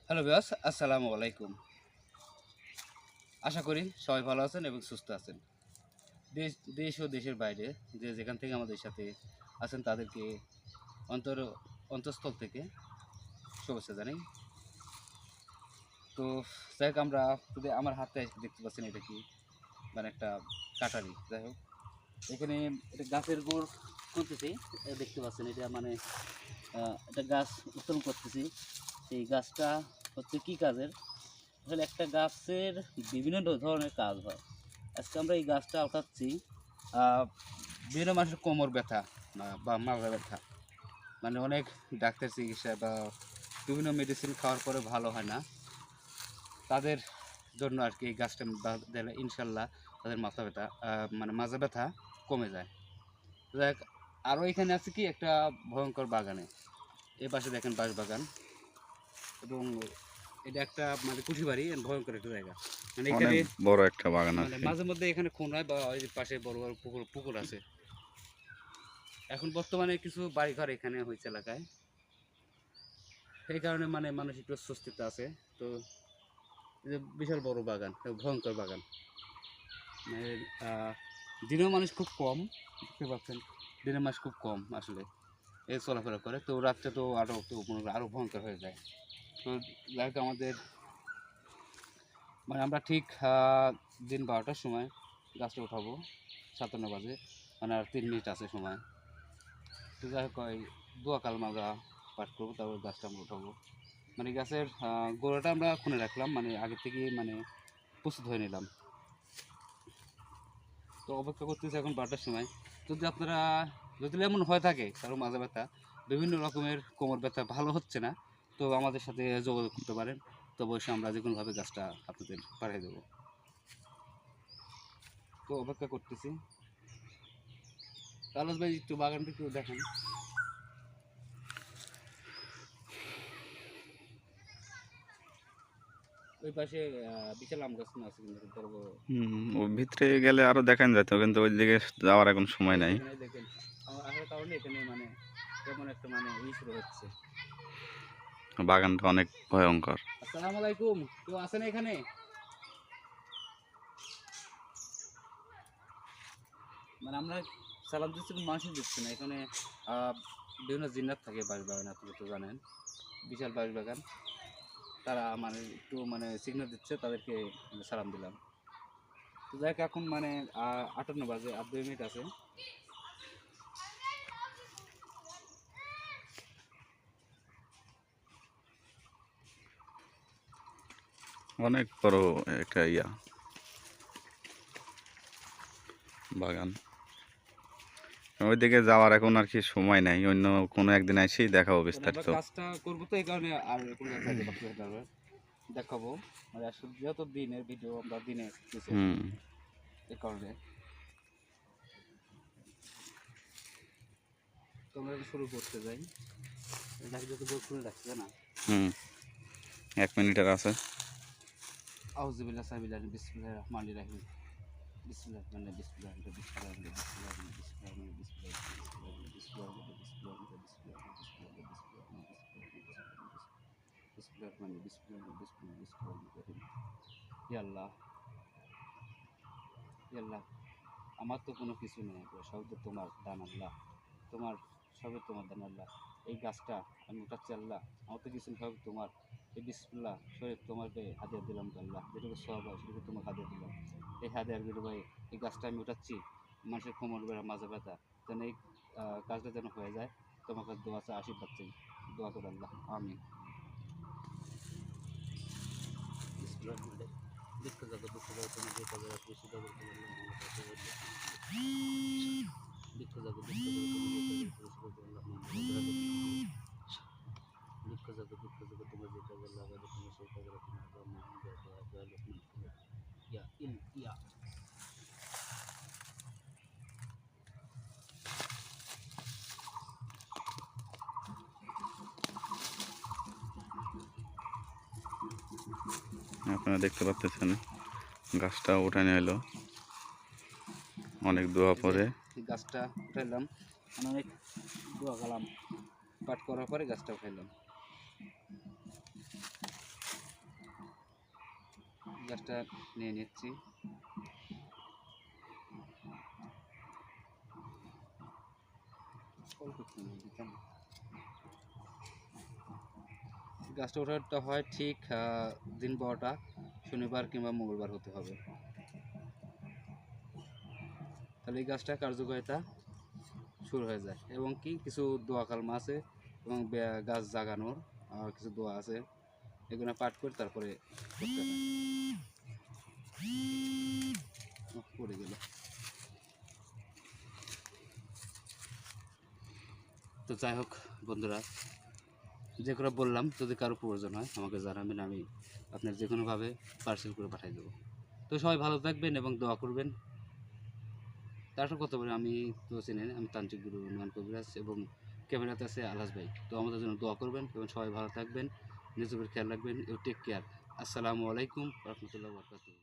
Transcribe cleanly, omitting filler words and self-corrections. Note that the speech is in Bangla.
হ্যালো ভিউয়ার্স, আসসালামু আলাইকুম। আশা করি সবাই ভালো আছেন এবং সুস্থ আছেন। দেশ দেশ ও দেশের বাইরে যে যেখান থেকে আমাদের সাথে আছেন তাদেরকে অন্তর অন্তঃস্থল থেকে শুভেচ্ছা জানাই। তো যাই হোক, আমরা যদি আমার হাতে দেখতে পাচ্ছেন এটা কি মানে একটা কাটারি। যাই হোক, এখানে এটা গাছের গোড় করতেছি, দেখতে পাচ্ছেন এটা মানে একটা গাছ উত্তোলন করতেছি। সেই গাছটা হচ্ছে কি কাজের, আসলে একটা গাছের বিভিন্ন ধরনের কাজ হয়। আজকে আমরা এই গাছটা উঠাচ্ছি বিভিন্ন মানুষের কোমর ব্যথা বা মাজা ব্যথা, মানে অনেক ডাক্তার চিকিৎসা বা বিভিন্ন মেডিসিন খাওয়ার পরে ভালো হয় না, তাদের জন্য আর কি এই গাছটা দিলে ইনশাল্লাহ তাদের মাথা ব্যথা মানে মাজা ব্যথা কমে যায়। দেখ, আরও এখানে আছে কি একটা ভয়ঙ্কর বাগানে, এ পাশে দেখেন বাঁশ বাগান, এবং এটা একটা মানে কুঠি বাড়ি, ভয়ঙ্কর একটা জায়গা। মানে অনেক এখানে বড় একটা বাগান মানে আছে। মাঝে মধ্যে এখানে খুন হয় বা ওই যে পাশে বড় বড় পুকুর পুকুর আছে। এখন বর্তমানে কিছু বাড়িঘর এখানে হয়েছে এলাকায়, এই কারণে মানে মানুষ একটু স্বস্তিতে আছে। তো এই যে বিশাল বড় বাগান, ভয়ঙ্কর বাগান, মানে দিনেও মানুষ খুব কম, দেখতে পাচ্ছেন দিনের মানুষ খুব কম আসলে এই চলাফেরা করে। তো রাত্রে তো আরও ভয়ঙ্কর হয়ে যায়। তো যাই হোক, আমাদের মানে আমরা ঠিক দিন 12টার সময় গাছটা উঠাবো, 57 বাজে, মানে আর 3 মিনিট আছে সময়। তো যাই হোক, ওই দোয়া কালমাগা পাঠ করবো, তারপর গাছটা আমরা উঠাবো। মানে গাছের গোড়াটা আমরা খুনে রাখলাম, মানে আগে থেকে মানে প্রস্তুত হয়ে নিলাম। তো অপেক্ষা করতেছি এখন 12টার সময়। যদি এমন হয়ে থাকে কারো মাজা ব্যথা, বিভিন্ন রকমের কোমর ব্যথা ভালো হচ্ছে না, তো আমাদের সাথে যোগাযোগ করতে পারেন। তো অবশ্যই আমরা যে কোনোভাবে গাছটা আপনাদের পাঠিয়ে দেবো। তো অপেক্ষা করতেছি। তাহলে ভাই একটু বাগানটা একটু দেখেন। ওই পাশে বিশাল আম গাছ না আছে, কিন্তু বড় বড়। ওর ভিতরে গেলে আরো দেখান যেত, কিন্তু ওই দিকে যাওয়ার এখন সময় নাই। এই দেখেন আমার আসার কারণে এখানে মানে কেমন একটা মানে শুরু হচ্ছে। বাগানটা অনেক ভয়ঙ্কর। আসসালামু আলাইকুম, কেউ আছেন এখানে? মানে আমরা সালাম দিচ্ছি, কিন্তু মানুষই দিচ্ছে না এখানে। আহ, বিভিন্ন জিন্নাত থাকে বাগানে, আপনি তো জানেন, বিশাল বাগান। তারা মানে একটু মানে সিগন্যাল দিচ্ছে, তাদেরকে মানে সালাম দিলাম। তো যাই হোক, এখন মানে 58 বাজে, আর 2 মিনিট আছে। অনেক বড় একটা বাগান। ওইদিকে যাওয়ার এখন আর কি সময় নাই, অন্য কোনো একদিন এসেই দেখাবো মানে আমরা বিস্তারিত। কাজটা করবো, তো এই কারণে আর কোনো জায়গায় যাইতে পারতেছি না। দেখাবো মানে আসলে যেহেতু দিনের ভিডিও, আমরা দিনে করতেছি হুম। আসলে, এই কারণে। তো আমরা শুরু করতে যাই, দেখি যত দূর শুনে রাখছি না। হুম, 1 মিনিটের আছে। আউযুবিল্লাহি সাবিল্লাহি বিসমিল্লাহির রহমানির রহিম। বিসমিল্লাহির রহমানির রহিম, বিসমিল্লাহির রহমানির রহিম, বিসমিল্লাহির রহমানির রহিম, বিসমিল্লাহির রহমানির রহিম, বিসমিল্লাহির রহমানির রহিম, বিসমিল্লাহির রহমানির রহিম। হে আল্লাহ, হে আল্লাহ, আমার তো কোনো কিছু নেই, সব তো তোমার দান আল্লাহ। তোমার সবে তোমার দান আল্লাহ। এই গাছটা আমি উঠাচ্ছি আল্লাহ, আমার তো কিছু সব তোমার। এই বিসমিল্লাহ শরীফ তোমাকে হাদিয়া দিলাম তো আল্লাহ, যেটুকু সব হয় সেটুকু তোমাকে হাদিয়া দিলাম। এই হাদিয়ার বিনিময়ে এই গাছটা আমি উঠাচ্ছি, মানুষের কোমর ব্যথা মাজা ব্যথা যেন এই কাজটা যেন হয়ে যায়। তোমাকে দোয়া চাই, আশীর্বাদ চাই, দোয়া করে আল্লাহ, আমি বিসমিল্লাহ বলে দুঃখ যাবে, দুঃখ যাবে, তুমি যে কাজে রাখবে সেটা করতে পারলে আমার কাছে বলবে। দুঃখ যাবে, দুঃখ যাবে, তুমি যে কাজে রাখবে সেটা করতে পারলে আমার কাছে বলবে। দুঃখ যাবে, দুঃখ যাবে, তুমি যে কাজে লাগাবে তুমি সেই কাজে রাখবে ইয়া ইল ইয়া। আপনারা দেখতে পাচ্ছেন গাছটা উঠানো হলো অনেক দোয়া এই যে পরে। গাছটা উঠাইলাম, মানে অনেক দোয়া কালাম পাঠ করার পরে গাছটা উঠাইলাম। গাছটা নিয়ে নিচ্ছি। গাছটা ওঠাটা হয় ঠিক দিন 12টা, শনিবার কিংবা মঙ্গলবার হতে হবে। তাহলে এই গাছটা কার্যকারিতা শুরু হয়ে যায়। এবং কি কিছু দোয়া কালমা আছে এবং গাছ জাগানোর কিছু দোয়া আছে, এগুলো পাঠ করে তারপরে করতে হয়। পড়ে গেল। তো যাই হোক বন্ধুরা, যে করে বললাম, যদি কারো প্রয়োজন হয় আমাকে জানাবেন, আমি আপনার যে কোনোভাবে পার্সেল করে পাঠিয়ে দেবো। তো সবাই ভালো থাকবেন এবং দোয়া করবেন। তারপর কত বলে, আমি তো চিনেন, আমি তান্ত্রিক গুরু নুমান কবিরাজ এবং ক্যামেরাতে আছে আলহাজ ভাই। তো আমাদের জন্য দোয়া করবেন এবং সবাই ভালো থাকবেন, নিজেদের খেয়াল রাখবেন। Take care. আসসালামু আলাইকুম রহমতুল্লাহ বরকাতুহ।